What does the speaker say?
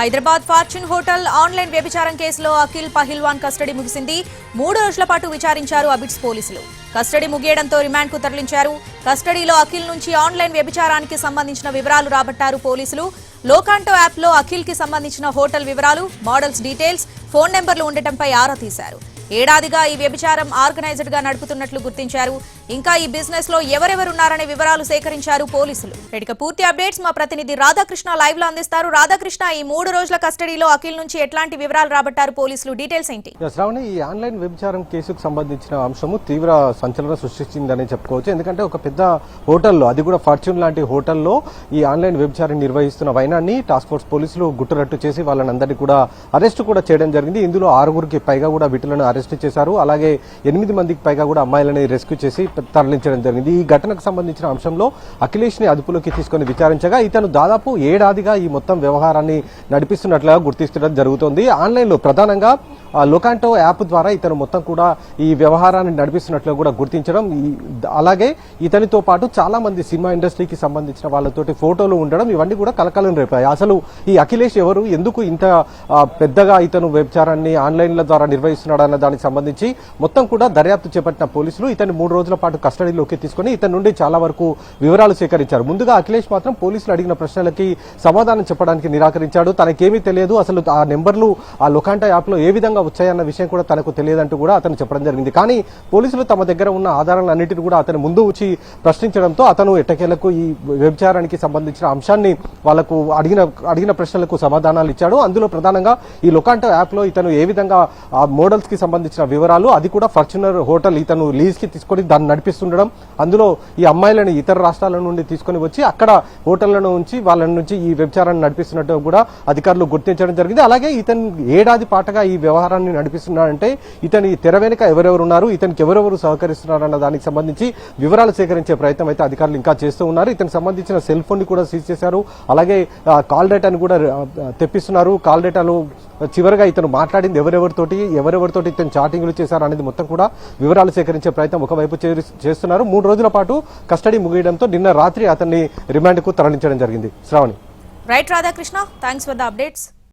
Hyderabad fortune hotel online వ్యభిచారం కేసులో Akhil Pahilwan custody ముగిసింది. 3 రోజుల పాటు విచారించారు అబిడ్స్ పోలీసులు. కస్టడీ ముగియడంతో రిమాండ్ కు తరలించారు. కస్టడీలో అఖిల్ నుంచి ఆన్లైన్ వ్యభిచారానికి సంబంధించిన వివరాలు రాబట్టారు పోలీసులు. లోకాంటో యాప్ లో అఖిల్ కి సంబంధించిన హోటల్ వివరాలు, మోడల్స్ డీటెయిల్స్, ఫోన్ నెంబర్లు ఉండటంపై ఆరా తీశారు. ఏడాదిగా ఈ వ్యభిచారం ఆర్గనైజ్డ్ గా నడుపుతున్నట్లు గుర్తించారు. ఇంకా ఈ బిజినెస్ లో ఎవరెవరున్నారనే వివరాలు సేకరించారు పోలీసులు. ఇక పూర్తి అప్డేట్స్ మా ప్రతినిధి రాధాకృష్ణ లైవ్ లో అందిస్తారు. రాధాకృష్ణ, ఈ 3 రోజుల కస్టడీలో అఖిల్ నుంచి ఎట్లాంటి వివరాలు రాబట్టారు పోలీసులు? డీటెయిల్స్ ఏంటి? శ్రావణి, ఈ ఆన్లైన్ వ్యభిచారం కేసుకు సంబంధించిన అంశము తీవ్ర సంచలనం సృష్టించిందని చెప్పుకోవచ్చు. ఎందుకంటే ఒక పెద్ద హోటల్లో, అది కూడా ఫార్చ్యూన్ లాంటి హోటల్లో ఈ ఆన్లైన్ వ్యభిచారం నిర్వహిస్తున్న వైనాన్ని టాస్క్ ఫోర్స్ పోలీసులు గుట్టురట్టు చేసి వాళ్ళందరినీ కూడా అరెస్టు కూడా చేయడం జరిగింది. ఇందులో 6గురికి పైగా కూడా వీటిలను అరెస్ట్ చేశారు. అలాగే 8 మందికి పైగా కూడా అమ్మాయిలని రెస్క్యూ చేసి తరలించడం జరిగింది. ఈ ఘటనకు సంబంధించిన అంశంలో అఖిలేష్ ని అదుపులోకి తీసుకుని విచారించగా ఇతను దాదాపు ఏడాదిగా ఈ మొత్తం వ్యవహారాన్ని నడిపిస్తున్నట్లుగా గుర్తించడం జరుగుతోంది. ఆన్లైన్లో ప్రధానంగా లోకాంటో యాప్ ద్వారా ఇతను మొత్తం కూడా ఈ వ్యవహారాన్ని నడిపిస్తున్నట్లు కూడా గుర్తించడం, అలాగే ఇతనితో పాటు చాలా మంది సినిమా ఇండస్ట్రీకి సంబంధించిన వాళ్ళతోటి ఫోటోలు ఉండడం, ఇవన్నీ కూడా కలకలం రేపాయి. అసలు ఈ అఖిలేష్ ఎవరు, ఎందుకు ఇంత పెద్దగా ఇతను వ్యభిచారాన్ని ఆన్లైన్ల ద్వారా నిర్వహిస్తున్నాడన్న దానికి సంబంధించి మొత్తం కూడా దర్యాప్తు చేపట్టిన పోలీసులు ఇతన్ని 3 రోజుల పాటు కస్టడీలోకి తీసుకుని ఇతని నుండి చాలా వరకు వివరాలు సేకరించారు. ముందుగా అఖిలేష్ మాత్రం పోలీసులు అడిగిన ప్రశ్నలకి సమాధానం చెప్పడానికి నిరాకరించాడు. తనకేమీ తెలియదు, అసలు ఆ నెంబర్లు ఆ లోకాంటో యాప్ లో ఏ విధంగా వచ్చాయన్న విషయం కూడా తనకు తెలియదంటూ కూడా అతను చెప్పడం జరిగింది. కానీ పోలీసులు తమ దగ్గర ఉన్న ఆధారాలన్నింటినీ కూడా అతను ముందు వచ్చి ప్రశ్నించడంతో అతను ఎట్టకేలకు ఈ వ్యభిచారానికి సంబంధించిన అంశాన్ని వాళ్లకు అడిగిన ప్రశ్నలకు సమాధానాలు ఇచ్చాడు. అందులో ప్రధానంగా ఈ లోకాంటో యాప్ లో ఇతను ఏ విధంగా మోడల్స్ కి సంబంధించిన వివరాలు, అది కూడా ఫార్చ్యూనర్ హోటల్ ఇతను లీజ్ కి తీసుకొని దాన్ని నడిపిస్తుండడం, అందులో ఈ అమ్మాయిలను ఇతర రాష్ట్రాల నుండి తీసుకుని వచ్చి అక్కడ హోటళ్లను ఉంచి వాళ్ళ నుంచి ఈ వ్యభిచారాన్ని నడిపిస్తున్నట్టు కూడా అధికారులు గుర్తించడం జరిగింది. అలాగే ఇతను ఏడాది పాటుగా ఈ వ్యవహారాన్ని నడిపిస్తున్నాడంటే ఇతని తెర వెనుక ఎవరెవరు ఉన్నారు, ఇతనికి ఎవరెవరు సహకరిస్తున్నారన్న దానికి సంబంధించి వివరాలు సేకరించే ప్రయత్నం అయితే అధికారులు ఇంకా చేస్తూ ఉన్నారు. ఇతనికి సంబంధించిన సెల్ ఫోన్ ని కూడా సీజ్ చేశారు. అలాగే కాల్ డేటాను కూడా తెప్పిస్తున్నారు. కాల్ డేటాలో చివరిగా ఇతను మాట్లాడింది ఎవరెవరితోటి ఇతను చాటింగ్లు చేశారు అనేది మొత్తం కూడా వివరాలు సేకరించే ప్రయత్నం ఒకవైపు చేస్తున్నారు. 3 రోజుల పాటు కస్టడీ ముగియడంతో నిన్న రాత్రి అతన్ని రిమాండ్ కు తరలించడం జరిగింది. Sravani. Right Radhakrishna, thanks for the updates.